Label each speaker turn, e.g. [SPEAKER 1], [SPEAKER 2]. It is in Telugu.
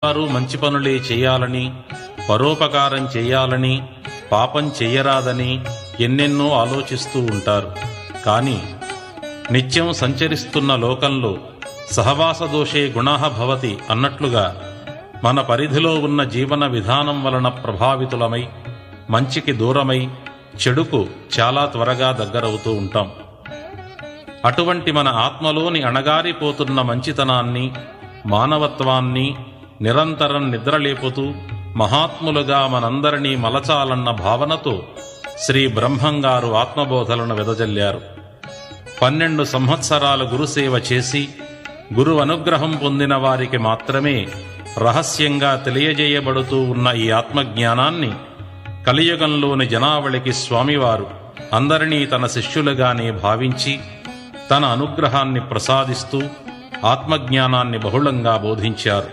[SPEAKER 1] వారు మంచి పనులే చేయాలని, పరోపకారం చేయాలని, పాపం చెయ్యరాదని ఎన్నెన్నో ఆలోచిస్తూ ఉంటారు. కానీ నిత్యం సంచరిస్తున్న లోకంలో సహవాస దోషే గుణః భవతి అన్నట్లుగా మన పరిధిలో ఉన్న జీవన విధానం వలన ప్రభావితులమై మంచికి దూరమై చెడుకు చాలా త్వరగా దగ్గరవుతూ ఉంటాం. అటువంటి మన ఆత్మలోని అణగారిపోతున్న మంచితనాన్ని, మానవత్వాన్ని నిరంతరం నిద్రలేపుతూ మహాత్ములుగా మనందరినీ మలచాలన్న భావనతో శ్రీ బ్రహ్మంగారు ఆత్మబోధలను వెదజల్లారు. 12 సంవత్సరాలు గురుసేవ చేసి గురు అనుగ్రహం పొందిన వారికి మాత్రమే రహస్యంగా తెలియజేయబడుతూ ఉన్న ఈ ఆత్మజ్ఞానాన్ని కలియుగంలోని జనావళికి స్వామివారు అందరినీ తన శిష్యులుగానే భావించి తన అనుగ్రహాన్ని ప్రసాదిస్తూ ఆత్మజ్ఞానాన్ని బహుళంగా బోధించారు.